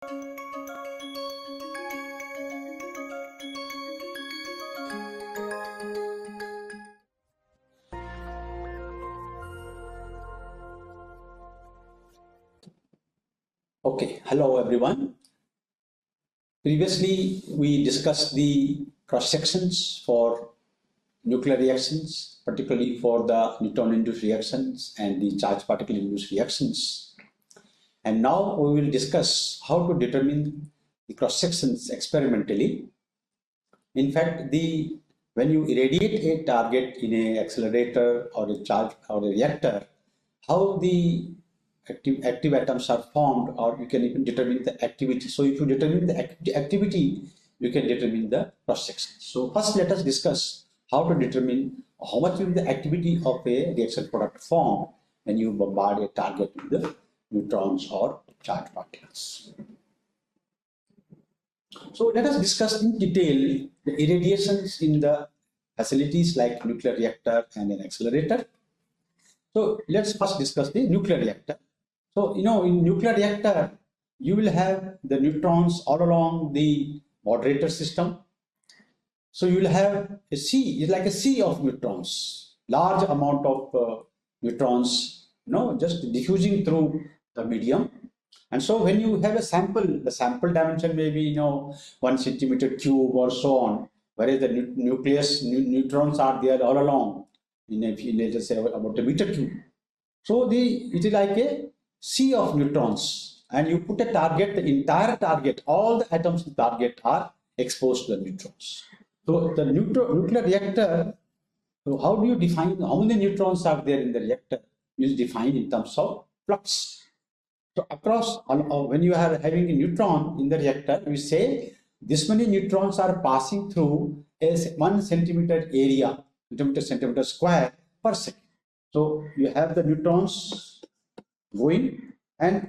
Okay, hello everyone. Previously, we discussed the cross sections for nuclear reactions, particularly for the neutron-induced reactions and the charged particle-induced reactions. And now we will discuss how to determine the cross sections experimentally. In fact, when you irradiate a target in an accelerator or a charge or a reactor, how the active atoms are formed, or you can even determine the activity. So if you determine the activity, you can determine the cross section. So first let us discuss how to determine how much will the activity of a reaction product form when you bombard a target with the neutrons or charged particles. So let us discuss in detail the irradiations in the facilities like nuclear reactor and an accelerator. So let's first discuss the nuclear reactor. So, in nuclear reactor, you will have the neutrons all along the moderator system. So you will have a sea, it's like a sea of neutrons, large amount of neutrons, just diffusing through the medium. And so when you have a sample, the sample dimension may be, 1 centimeter cube or so on, whereas the nucleus neutrons are there all along let's just say about a meter cube. So it is like a sea of neutrons, and you put a target, the entire target, all the atoms in the target are exposed to the neutrons. So the nuclear reactor, so how do you define how many neutrons are there in the reactor? Is defined in terms of flux. So across, when you are having a neutron in the reactor, we say this many neutrons are passing through a 1 centimeter area, centimeter square per second. So you have the neutrons going, and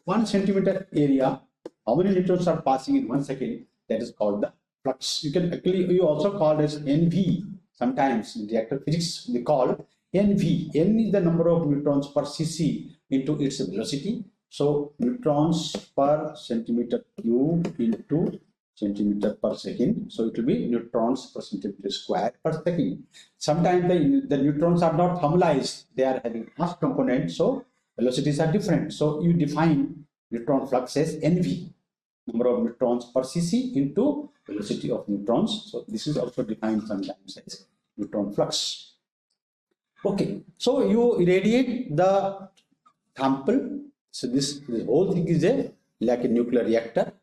1 centimeter area, how many neutrons are passing in 1 second, that is called the flux. You also call as NV. Sometimes in reactor physics we call NV. N is the number of neutrons per cc into its velocity. So neutrons per centimeter cube into centimeter per second. So it will be neutrons per centimeter square per second. Sometimes the neutrons are not thermalized, they are having mass component, so velocities are different. So you define neutron flux as NV, number of neutrons per cc into velocity of neutrons. So this is also defined sometimes as neutron flux. Okay, so you irradiate the sample. So this whole thing is like a nuclear reactor.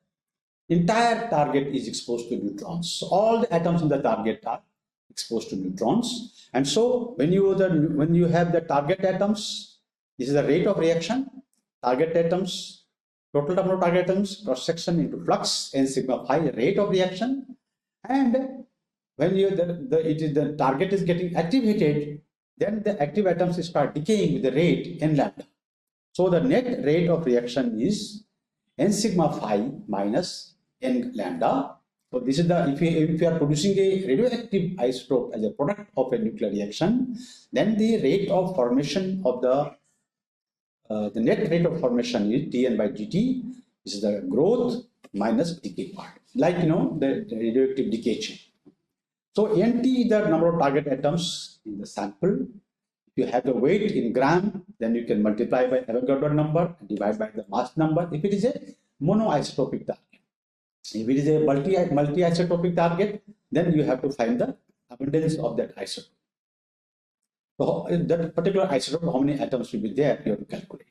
Entire target is exposed to neutrons. So all the atoms in the target are exposed to neutrons. And so when you have the target atoms, this is the rate of reaction, target atoms, total number of target atoms, cross section into flux, n sigma phi, rate of reaction. And when the target is getting activated, then the active atoms start decaying with the rate n lambda. So the net rate of reaction is n sigma phi minus n lambda. So this is if you are producing a radioactive isotope as a product of a nuclear reaction, then the rate of formation of the net rate of formation is dN by dt. This is the growth minus decay part, like the radioactive decay chain. So NT is the number of target atoms in the sample. If you have the weight in gram, then you can multiply by Avogadro number and divide by the mass number if it is a monoisotopic target. If it is a multi-isotopic target, then you have to find the abundance of that isotope. So that particular isotope, how many atoms will be there, you have to calculate.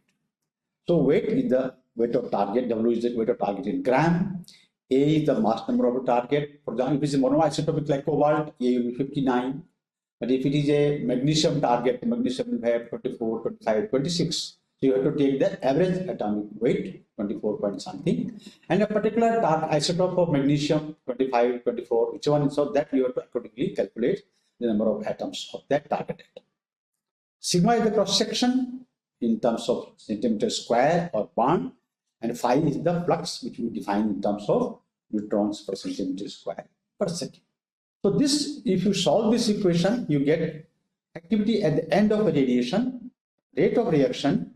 So weight is the weight of target, W is the weight of target in gram, A is the mass number of the target. For example, if it is a monoisotopic like cobalt, A will be 59. But if it is a magnesium target, magnesium will have 24, 25, 26. So you have to take the average atomic weight, 24 point something, and a particular isotope of magnesium, 25, 24, which one, so that you have to accordingly calculate the number of atoms of that target atom. Sigma is the cross section in terms of centimeter square or bond, and phi is the flux, which we define in terms of neutrons per centimeter square per second. So this, if you solve this equation, you get activity at the end of a radiation, rate of reaction,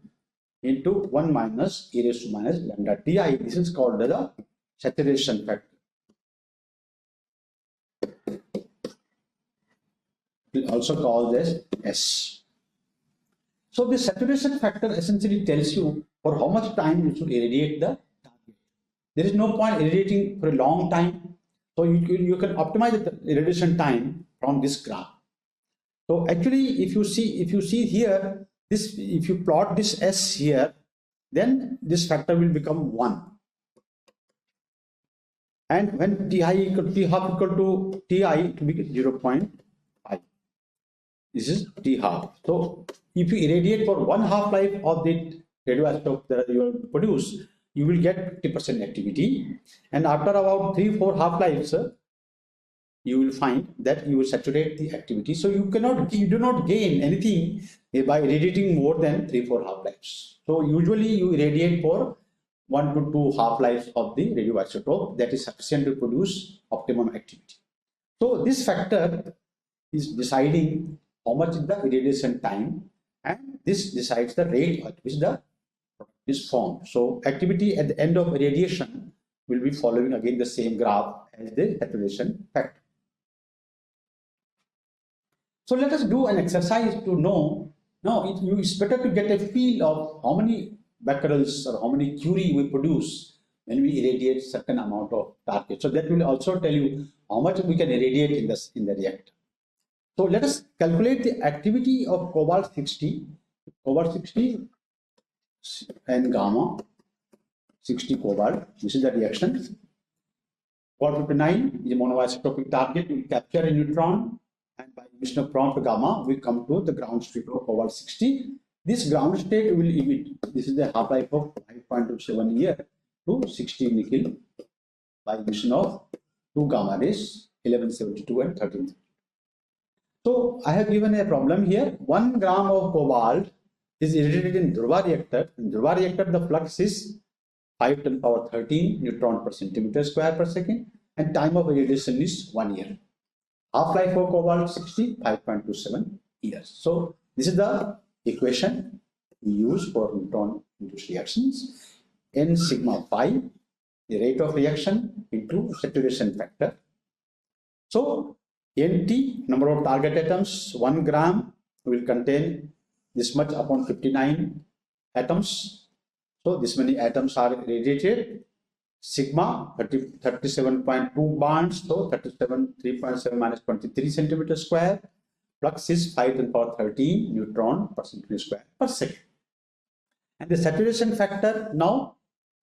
into 1 minus e raised to minus lambda Ti. This is called the saturation factor. We also call this S. So the saturation factor essentially tells you for how much time you should irradiate the target. There is no point irradiating for a long time. So you can optimize the irradiation time from this graph. So actually, if you see here, if you plot this S here, then this factor will become 1. And when Ti equal T half equal to Ti, it will be 0.5. This is T half. So if you irradiate for 1 half-life of the radioisotope that you will produce, you will get 50% activity. And after about 3-4 half-lives, you will find that you will saturate the activity. So you do not gain anything by irradiating more than 3-4 half-lives. So usually you irradiate for 1 to 2 half-lives of the radioisotope, that is sufficient to produce optimum activity. So this factor is deciding how much is the irradiation time, and this decides the rate at which the product is formed. So activity at the end of irradiation will be following again the same graph as the saturation factor. So let us do an exercise to know. Now it's better to get a feel of how many becquerels or how many curie we produce when we irradiate certain amount of target. So that will also tell you how much we can irradiate in the reactor. So let us calculate the activity of cobalt 60 and gamma 60 cobalt. This is the reaction. Cobalt 59 is a monoisotopic target. We capture a neutron, and by emission of prompt gamma, we come to the ground state of cobalt 60. This ground state will emit. This is the half-life of 5.27 year to 60 nickel by emission of 2 gamma rays, 1172 and 13. So I have given a problem here. 1 gram of cobalt is irradiated in Dhruva reactor. In Dhruva reactor, the flux is 5 to the power 13 neutron per centimeter square per second, and time of irradiation is 1 year. Half-life of cobalt 60, 5.27 years. So this is the equation we use for neutron-induced reactions. N sigma phi, the rate of reaction into saturation factor. So NT, number of target atoms, 1 gram will contain this much upon 59 atoms. So this many atoms are irradiated. Sigma 37.2 bonds, so 3.7 minus 23 centimeter square. Flux is 5 to the power 13 neutron per centimeter square per second. And the saturation factor now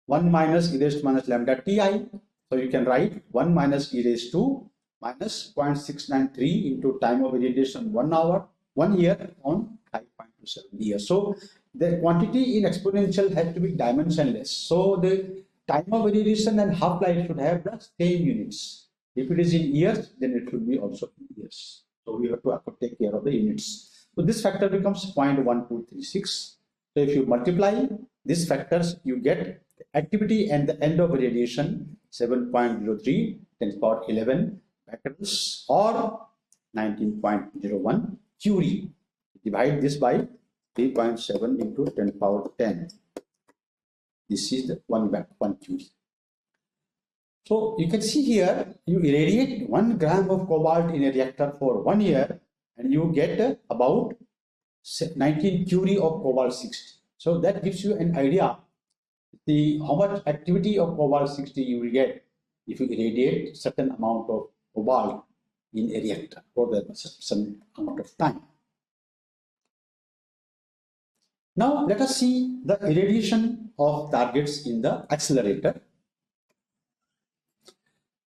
1 minus e raised to minus lambda Ti. So you can write 1 minus e raised to minus 0.693 into time of irradiation 1 year on 5.27 years. So the quantity in exponential has to be dimensionless. So the time of irradiation and half-life should have the same units. If it is in years, then it should be also in years. So we have to take care of the units. So this factor becomes 0.1236. So if you multiply these factors, you get activity and the end of irradiation 7.03 10 to the power 11 becquerels or 19.01 curie. Divide this by 3.7 into 10 to the power 10. This is the 1 curie. So you can see here, you irradiate 1 gram of cobalt in a reactor for 1 year, and you get about 19 curie of cobalt 60. So that gives you an idea how much activity of cobalt 60 you will get if you irradiate certain amount of cobalt in a reactor for some amount of time. Now let us see the irradiation of targets in the accelerator.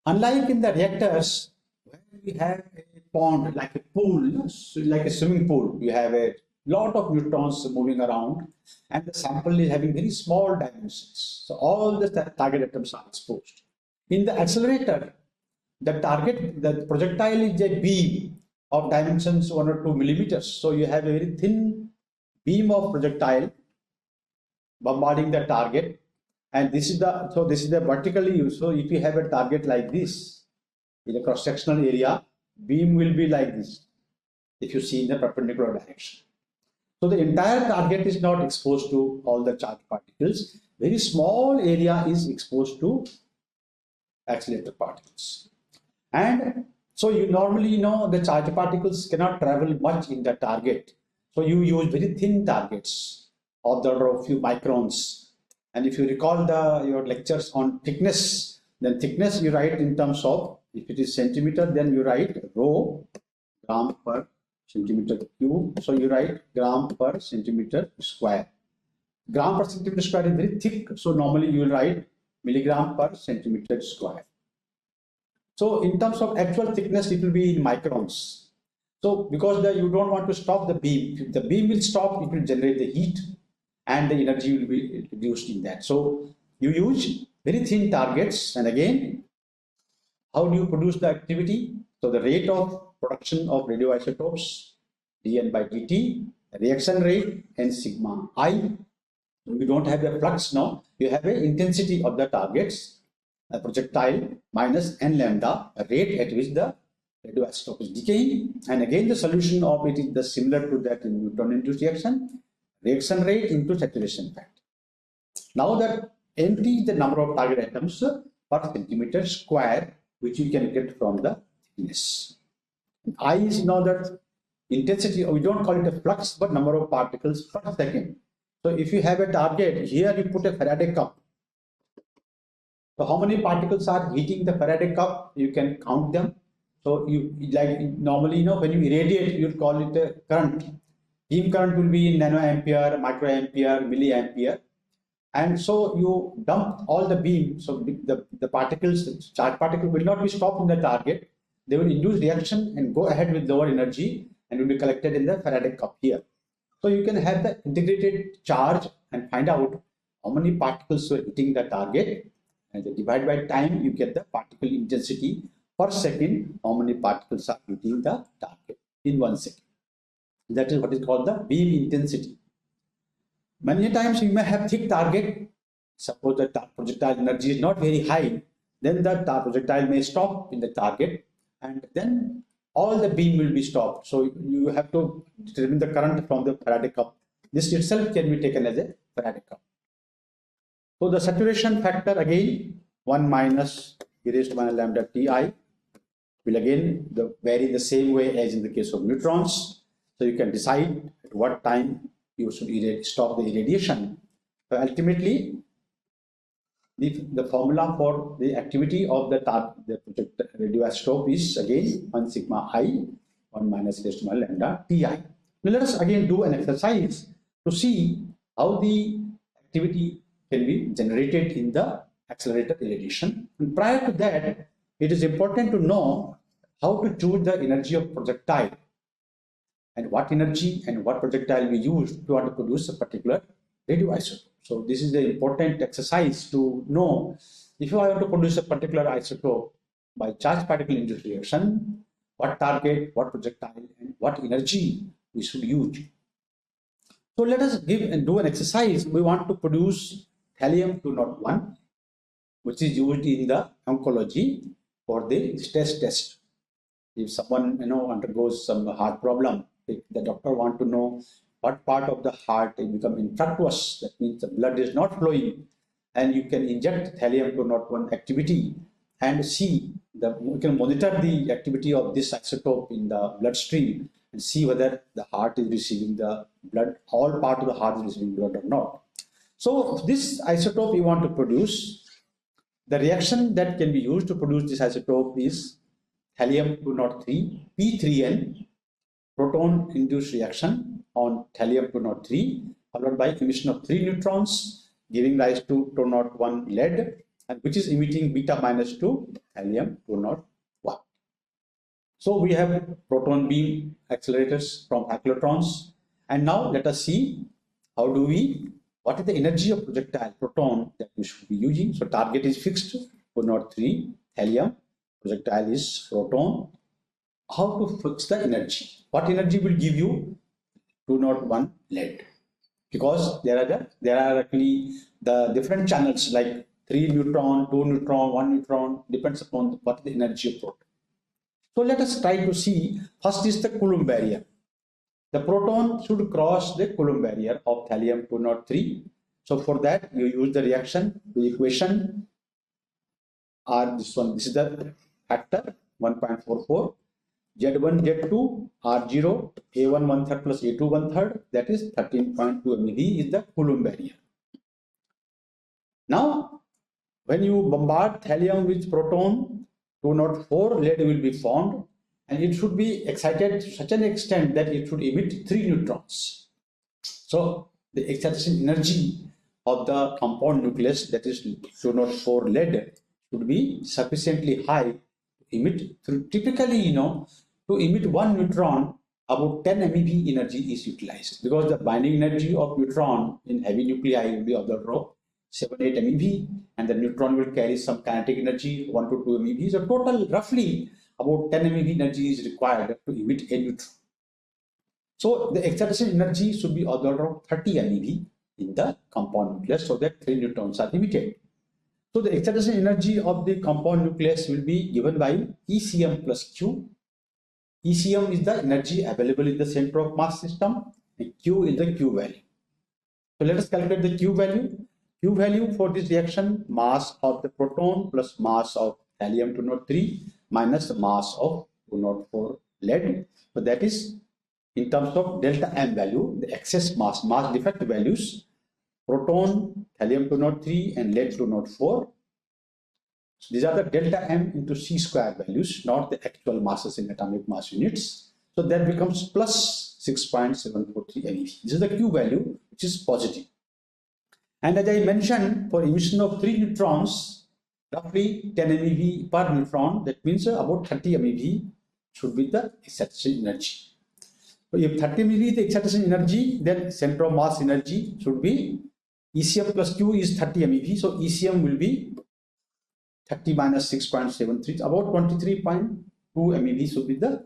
Unlike in the reactors, where we have a pond like a pool, like a swimming pool, you have a lot of neutrons moving around, and the sample is having very small dimensions. So all the target atoms are exposed. In the accelerator, the projectile is a beam of dimensions 1 or 2 millimeters. So you have a very thin beam of projectile bombarding the target, and this is the vertically used. So if you have a target like this in a cross-sectional area, beam will be like this if you see in the perpendicular direction. So the entire target is not exposed to all the charged particles. Very small area is exposed to accelerated particles. And so you normally know the charged particles cannot travel much in the target. So you use very thin targets of the order of few microns. And if you recall your lectures on thickness, then thickness you write in terms of, if it is centimeter, then you write rho, gram per centimeter cube. So you write gram per centimeter square. Gram per centimeter square is very thick. So normally you will write milligram per centimeter square. So in terms of actual thickness, it will be in microns. So because you don't want to stop the beam, if the beam will stop, it will generate the heat and the energy will be reduced in that. So you use very thin targets, and again, how do you produce the activity? So the rate of production of radioisotopes, dN by dt, reaction rate, and sigma I. You don't have a flux now, you have an intensity of the targets, a projectile minus n lambda, a rate at which the radioisotope is decaying, and again the solution of it is similar to that in neutron-induced reaction rate into saturation factor. Now that NT is the number of target atoms per centimeter square, which you can get from the thickness. I is now that intensity, we don't call it a flux, but number of particles per second. So if you have a target, here you put a Faraday cup. So how many particles are hitting the Faraday cup? You can count them. So you like normally, when you irradiate, you call it a current. Beam current will be in nanoampere, microampere, milliampere. And so you dump all the beam. So the particles, the charged particle will not be stopped in the target. They will induce reaction and go ahead with lower energy and will be collected in the Faraday cup here. So you can have the integrated charge and find out how many particles are hitting the target, and divide by time, you get the particle intensity per second, how many particles are hitting the target in 1 second. That is what is called the beam intensity. Many times you may have thick target. Suppose the projectile energy is not very high, then the projectile may stop in the target, and then all the beam will be stopped. So you have to determine the current from the Faraday cup. This itself can be taken as a Faraday cup. So the saturation factor again 1 minus e raised to minus lambda Ti will again vary the same way as in the case of neutrons. So you can decide at what time you should stop the irradiation. So ultimately, the formula for the activity of the radioisotope is again 1 sigma I, 1 minus e raised to minus lambda Ti. Now let us again do an exercise to see how the activity can be generated in the accelerated irradiation. And prior to that, it is important to know how to choose the energy of projectile and what energy and what projectile we use to produce a particular radioisotope. So this is the important exercise to know if I want to produce a particular isotope by charged particle induced reaction, what target, what projectile, and what energy we should use. So let us do an exercise. We want to produce thallium-201, which is used in the oncology for the stress test. If someone undergoes some heart problem, if the doctor want to know what part of the heart is become infructuous, that means the blood is not flowing, and you can inject thallium-201 activity and see you can monitor the activity of this isotope in the bloodstream and see whether the heart is receiving the blood, all part of the heart is receiving blood or not. So this isotope you want to produce, the reaction that can be used to produce this isotope is thallium-203, P3N, proton-induced reaction on thallium-203, followed by emission of 3 neutrons, giving rise to 201 lead, and which is emitting beta minus to thallium-201. So we have proton beam accelerators from cyclotrons, and now let us see what is the energy of projectile proton that we should be using. So target is fixed, 203 thallium, projectile is proton. How to fix the energy? What energy will give you 201 lead? Because there are actually the different channels like 3 neutron, 2 neutron, 1 neutron, depends upon what is the energy of proton. So let us try to see. First is the Coulomb barrier. the proton should cross the Coulomb barrier of thallium-203. So for that, you use the reaction, the equation are this one. This is the factor 1.44. Z1, Z2, R0, A1 1/3 plus A2 1/3, that is 13.2 MeV is the Coulomb barrier. Now, when you bombard thallium with proton 204, lead will be formed, and it should be excited to such an extent that it should emit 3 neutrons. So the excitation energy of the compound nucleus, that is 204 lead, should be sufficiently high to emit through. Typically, to emit 1 neutron, about 10 MeV energy is utilized, because the binding energy of neutron in heavy nuclei will be of the order of 7-8 MeV, and the neutron will carry some kinetic energy 1 to 2 MeV. So total roughly about 10 MeV energy is required to emit a neutron. So the excitation energy should be of the order of 30 MeV in the compound nucleus, so that 3 neutrons are emitted. So the excitation energy of the compound nucleus will be given by ECM plus Q. ECM is the energy available in the center of mass system, and Q is the Q value. So let us calculate the Q value. Q value for this reaction, mass of the proton plus mass of thallium-203 minus the mass of 204 lead. So that is in terms of delta M value, the excess mass defect values, proton, thallium-203 and lead-204. So these are the delta M into C square values, not the actual masses in atomic mass units. So that becomes plus 6.743 MeV. This is the Q value, which is positive. And as I mentioned, for emission of 3 neutrons, roughly 10 MeV per neutron, that means about 30 MeV should be the excitation energy. So if 30 MeV is the excitation energy, then center of mass energy should be ECM plus Q is 30 MeV. So ECM will be 30 minus 6.73, about 23.2 MeV should be the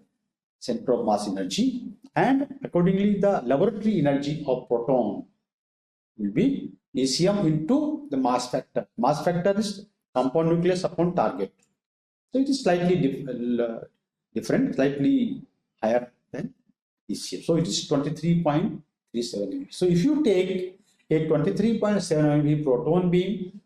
center of mass energy. And accordingly, the laboratory energy of proton will be ECM into the mass factor. Mass factor is compound nucleus upon target. So it is slightly different, slightly higher than ECM. So it is 23.37 MeV. So if you take a 23.7 MeV proton beam,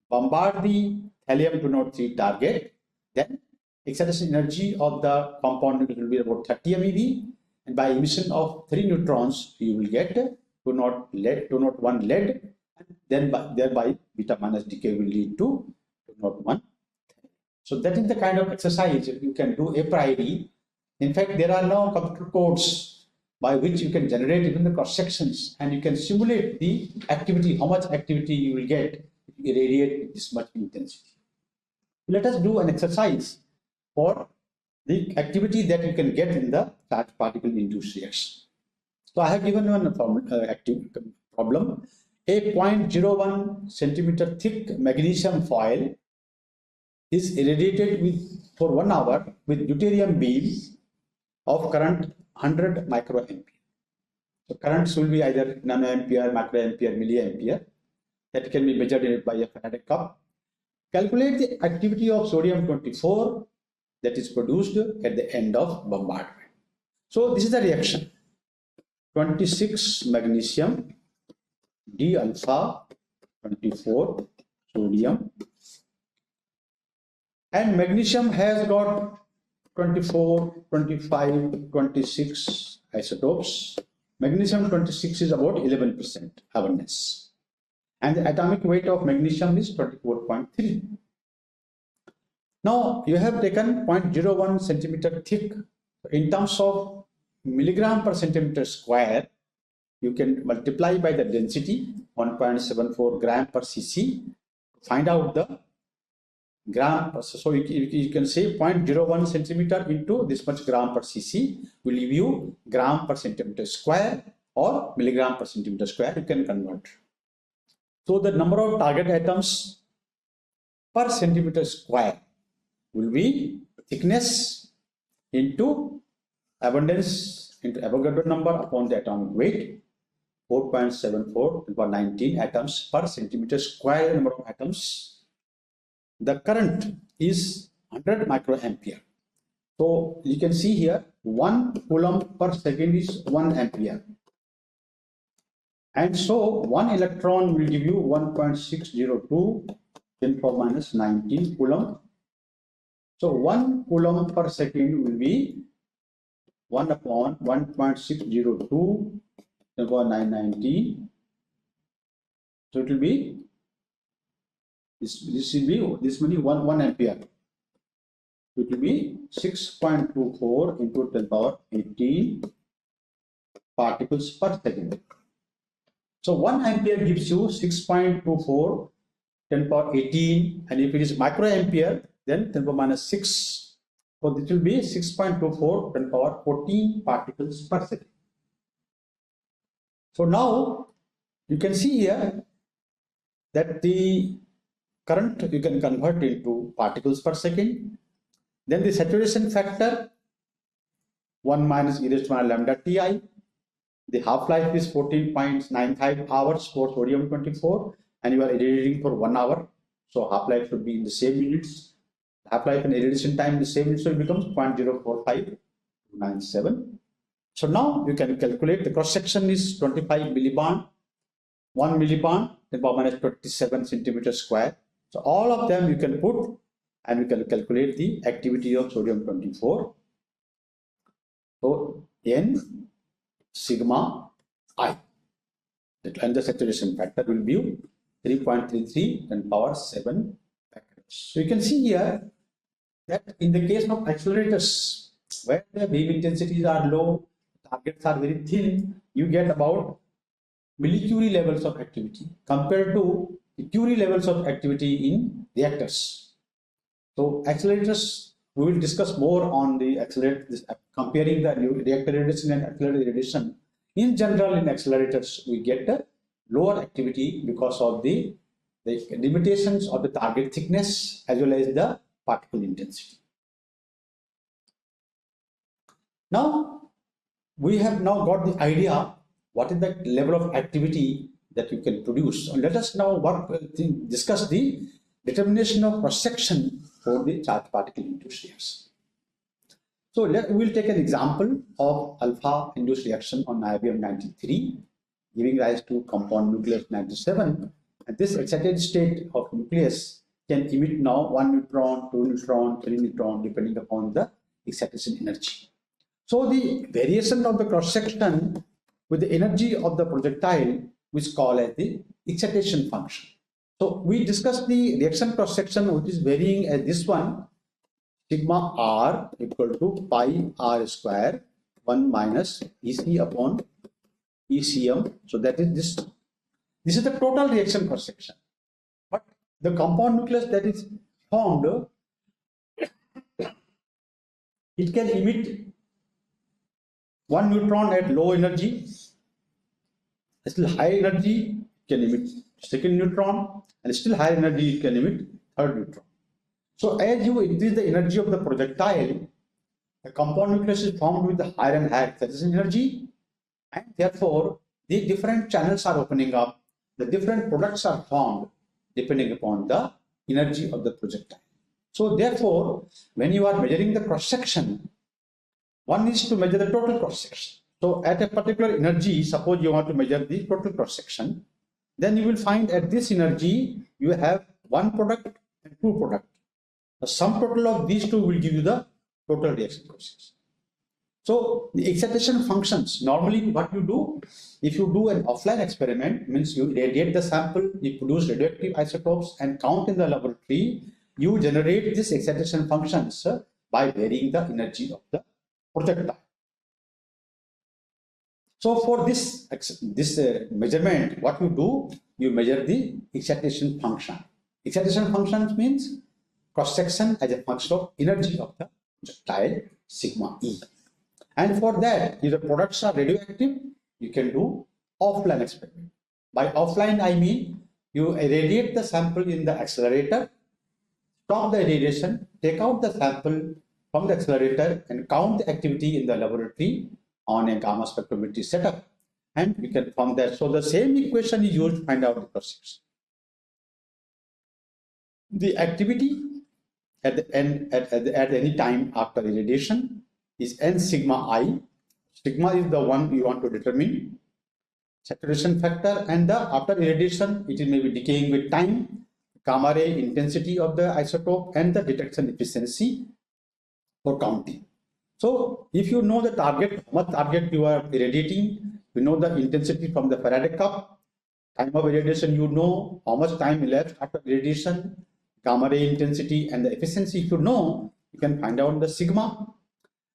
bombard the thallium-203 target, then excitation energy of the compound nucleus will be about 30 MeV, and by emission of 3 neutrons, you will get 201 lead, and then thereby beta minus decay will lead to 201. So that is the kind of exercise you can do a priori. In fact, there are now computer codes by which you can generate even the cross sections, and you can simulate the activity, how much activity you will get if you irradiate with this much intensity. Let us do an exercise for the activity that you can get in the charged particle induced reaction. So I have given one problem. A 0.01 centimeter thick magnesium foil is irradiated for 1 hour with deuterium beam of current 100 microampere. So currents will be either nanoampere, microampere, milliampere. That can be measured by a Faraday cup. Calculate the activity of sodium-24 that is produced at the end of bombardment. So this is the reaction. 26 magnesium, D alpha, 24 sodium, and magnesium has got 24, 25, 26 isotopes. Magnesium 26 is about 11% abundance, and the atomic weight of magnesium is 24.3. Now you have taken 0.01 centimeter thick. In terms of milligram per centimeter square, you can multiply by the density 1.74 gram per cc to find out the gram per. So you can say 0.01 centimeter into this much gram per cc will give you gram per centimeter square or milligram per centimeter square. You can convert. So the number of target atoms per centimeter square will be thickness into abundance into Avogadro number upon the atomic weight, 4.74 over 19 atoms per centimeter square number of atoms. The current is 100 microampere. So you can see here 1 coulomb per second is 1 ampere. And so 1 electron will give you 1.602 10 power minus 19 coulomb. So 1 coulomb per second will be 1 upon 1.602 10 power 919. So it will be this will be this many 1 ampere. It will be 6.24 into 10 power 18 particles per second. So 1 ampere gives you 6.24 10 power 18, and if it is microampere, then 10 power minus 6. So this will be 6.24 10 power 14 particles per second. So now you can see here that the current you can convert into particles per second. Then the saturation factor 1 minus e raised to minus lambda Ti. The half-life is 14.95 hours for sodium 24, and you are irradiating for 1 hour. So half-life should be in the same units. Half-life and irradiation time in the same units, so it becomes 0.04597. So now you can calculate the cross-section is 25 millibond, 1 millibond, 10 power minus 27 centimeter square. So all of them you can put, and you can calculate the activity of sodium 24. So N sigma I, and the saturation factor will be 3.33 10 power 7 factors. So you can see here that in the case of accelerators, where the beam intensities are low, targets are very thin, you get about millicurie levels of activity compared to the Curie levels of activity in reactors. So accelerators, we will discuss more on the comparing the reactor radiation and accelerator radiation. In general, in accelerators, we get a lower activity because of the limitations of the target thickness as well as the particle intensity. Now, we have now got the idea what is the level of activity that you can produce. So let us now discuss the determination of cross-section for the charged particle induced reaction. So we will take an example of alpha induced reaction on niobium 93, giving rise to compound nucleus 97. And this excited state of nucleus can emit now 1 neutron, 2 neutron, 3 neutron, depending upon the excitation energy. So the variation of the cross-section with the energy of the projectile is called as the excitation function. So we discussed the reaction cross-section, which is varying as this one, sigma r equal to pi r square 1 minus EC upon ECM. So that is this. This is the total reaction cross-section. But the compound nucleus that is formed, it can emit 1 neutron at low energy, still high energy it can emit second neutron, and still higher energy it can emit third neutron. So as you increase the energy of the projectile, the compound nucleus is formed with the higher and higher excitation energy, and therefore the different channels are opening up, the different products are formed depending upon the energy of the projectile. So therefore, when you are measuring the cross-section, one needs to measure the total cross-section. So at a particular energy, suppose you want to measure the total cross-section, then you will find at this energy you have one product and two products. The sum total of these two will give you the total reaction cross-section. So the excitation functions, normally what you do, if you do an offline experiment, means you irradiate the sample, you produce radioactive isotopes and count in the laboratory, you generate this excitation functions by varying the energy of the projectile. So for this measurement, what you do, you measure the excitation function. Excitation function means cross-section as a function of energy of the projectile, sigma E. And for that, if the products are radioactive, you can do offline experiment. By offline, I mean you irradiate the sample in the accelerator, stop the irradiation, take out the sample from the accelerator and count the activity in the laboratory on a gamma spectrometry setup, and we can form that. So the same equation is used to find out the cross-section. The activity at the end at any time after irradiation is n sigma I. Sigma is the one you want to determine. Saturation factor, and the after irradiation it may be decaying with time, gamma ray intensity of the isotope, and the detection efficiency for counting. So if you know the target, what target you are irradiating, you know the intensity from the Faraday cup, time of irradiation, you know how much time elapsed after irradiation, gamma ray intensity, and the efficiency. If you know, you can find out the sigma,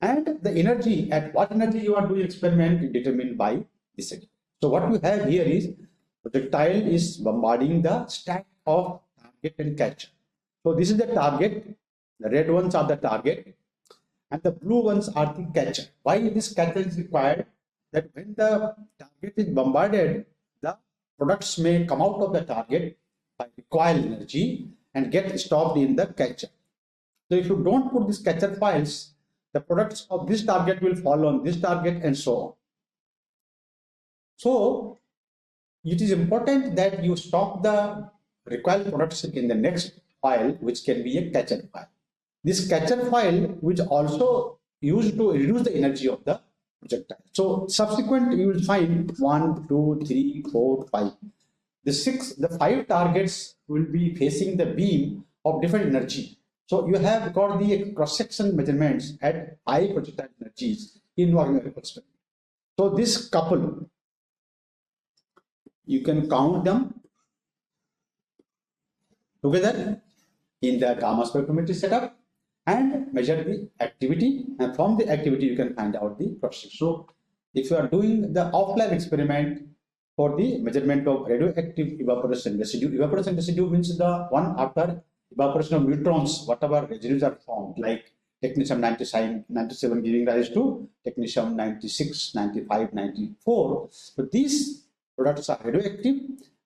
and the energy, at what energy you are doing experiment is determined by this. So what we have here is projectile is bombarding the stack of target and catcher. So this is the target, the red ones are the target, and the blue ones are the catcher. Why this catcher is required? That when the target is bombarded, the products may come out of the target by recoil energy and get stopped in the catcher. So if you don't put these catcher files, the products of this target will fall on this target and so on. So it is important that you stop the recoil products in the next file, which can be a catcher file. This catcher file which also used to reduce the energy of the projectile. So subsequent you will find 1, 2, 3, 4, 5. The 5 targets will be facing the beam of different energy. So you have got the cross-section measurements at high projectile energies in organic experiment. So this couple, you can count them together in the gamma spectrometry setup and measure the activity, and from the activity you can find out the cross-section. So if you are doing the offline experiment for the measurement of radioactive evaporation residue means the one after evaporation of neutrons, whatever residues are formed, like technetium 97 giving rise to technetium 96, 95, 94. So these products are radioactive,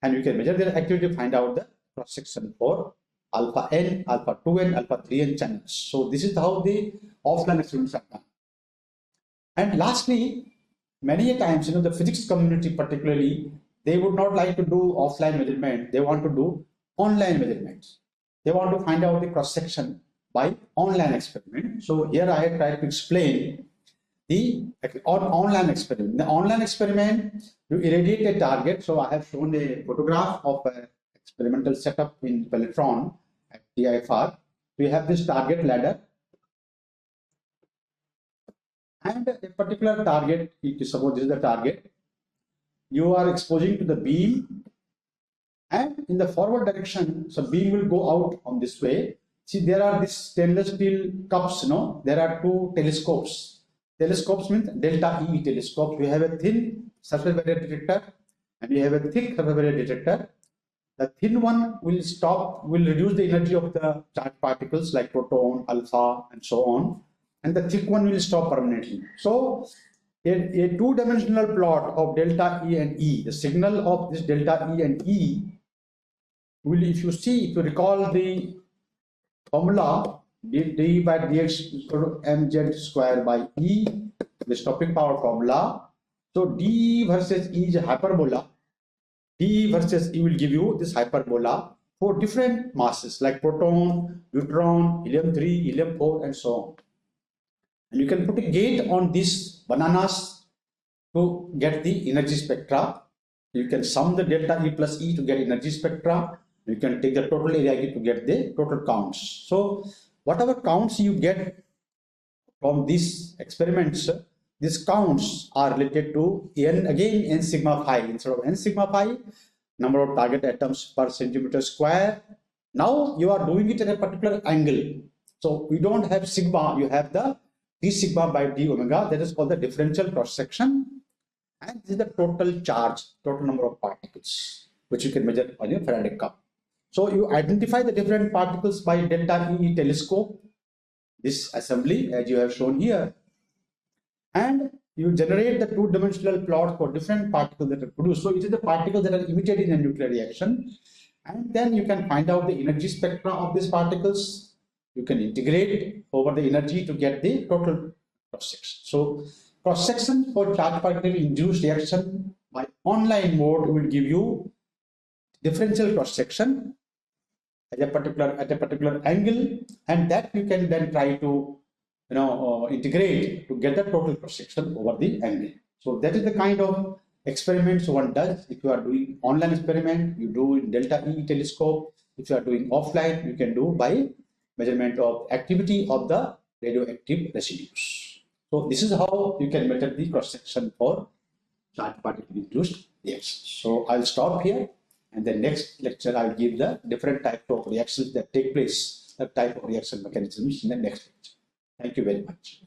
and you can measure their activity, find out the cross-section for alpha n, alpha 2n, alpha 3n channels. So this is how the offline experiments are done. And lastly, many a times, the physics community particularly, they would not like to do offline measurement. They want to do online measurements. They want to find out the cross-section by online experiment. So here I have tried to explain the online experiment. In the online experiment, you irradiate a target. So I have shown a photograph of an experimental setup in Pelletron at TIFR. We have this target ladder, and a particular target, suppose this is the target, you are exposing to the beam, and in the forward direction, so beam will go out on this way. See, there are these stainless steel cups, there are 2 telescopes. Telescopes means delta E telescope. We have a thin surface barrier detector and we have a thick surface barrier detector. The thin one will reduce the energy of the charged particles like proton, alpha, and so on. And the thick one will stop permanently. So a 2-dimensional plot of delta E and E, the signal of this delta E and E will, if you recall the formula, d by dx is equal to mz square by E, the stopping power formula. So d versus E is a hyperbola. d versus E will give you this hyperbola for different masses like proton, neutron, helium-3, helium-4, and so on. And you can put a gate on these bananas to get the energy spectra. You can sum the delta E plus E to get energy spectra. You can take the total area to get the total counts. So whatever counts you get from these experiments, these counts are related to n sigma phi. Instead of n sigma phi, number of target atoms per centimeter square. Now you are doing it at a particular angle. So we don't have sigma, you have the d sigma by d omega. That is called the differential cross section. And this is the total charge, total number of particles, which you can measure on your Faraday cup. So you identify the different particles by delta E telescope, this assembly as you have shown here, and you generate the 2-dimensional plot for different particles that are produced. So it is the particles that are emitted in a nuclear reaction, and then you can find out the energy spectra of these particles. You can integrate over the energy to get the total cross section. So cross section for charged particle induced reaction by online mode will give you differential cross section at a particular angle, and that you can then try to integrate to get the total cross section over the angle. So that is the kind of experiments one does. If you are doing online experiment, you do in delta E telescope. If you are doing offline, you can do by measurement of activity of the radioactive residues. So this is how you can measure the cross section for charged particle induced reaction. So I'll stop here, and the next lecture I'll give the different types of reactions that take place, the type of reaction mechanisms in the next lecture. Thank you very much.